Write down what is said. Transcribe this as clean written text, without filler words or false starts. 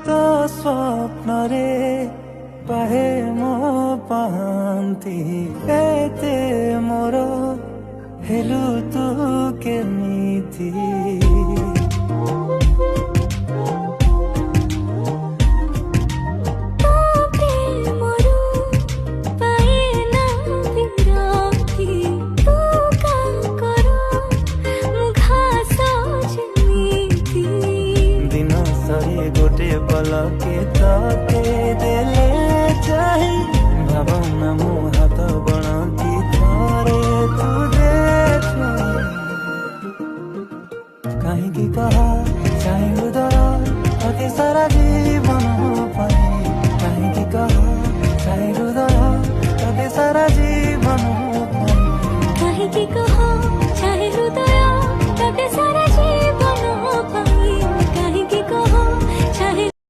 तो स्वप्न रे पाहे मो पांती एते मोर हेलु तू केमिति गोटे पलके ताके देले चाही भावना मो हाथ बणती थारे तू देखो कहीं की कहा चाहे उदर अति सारा जीवन पाए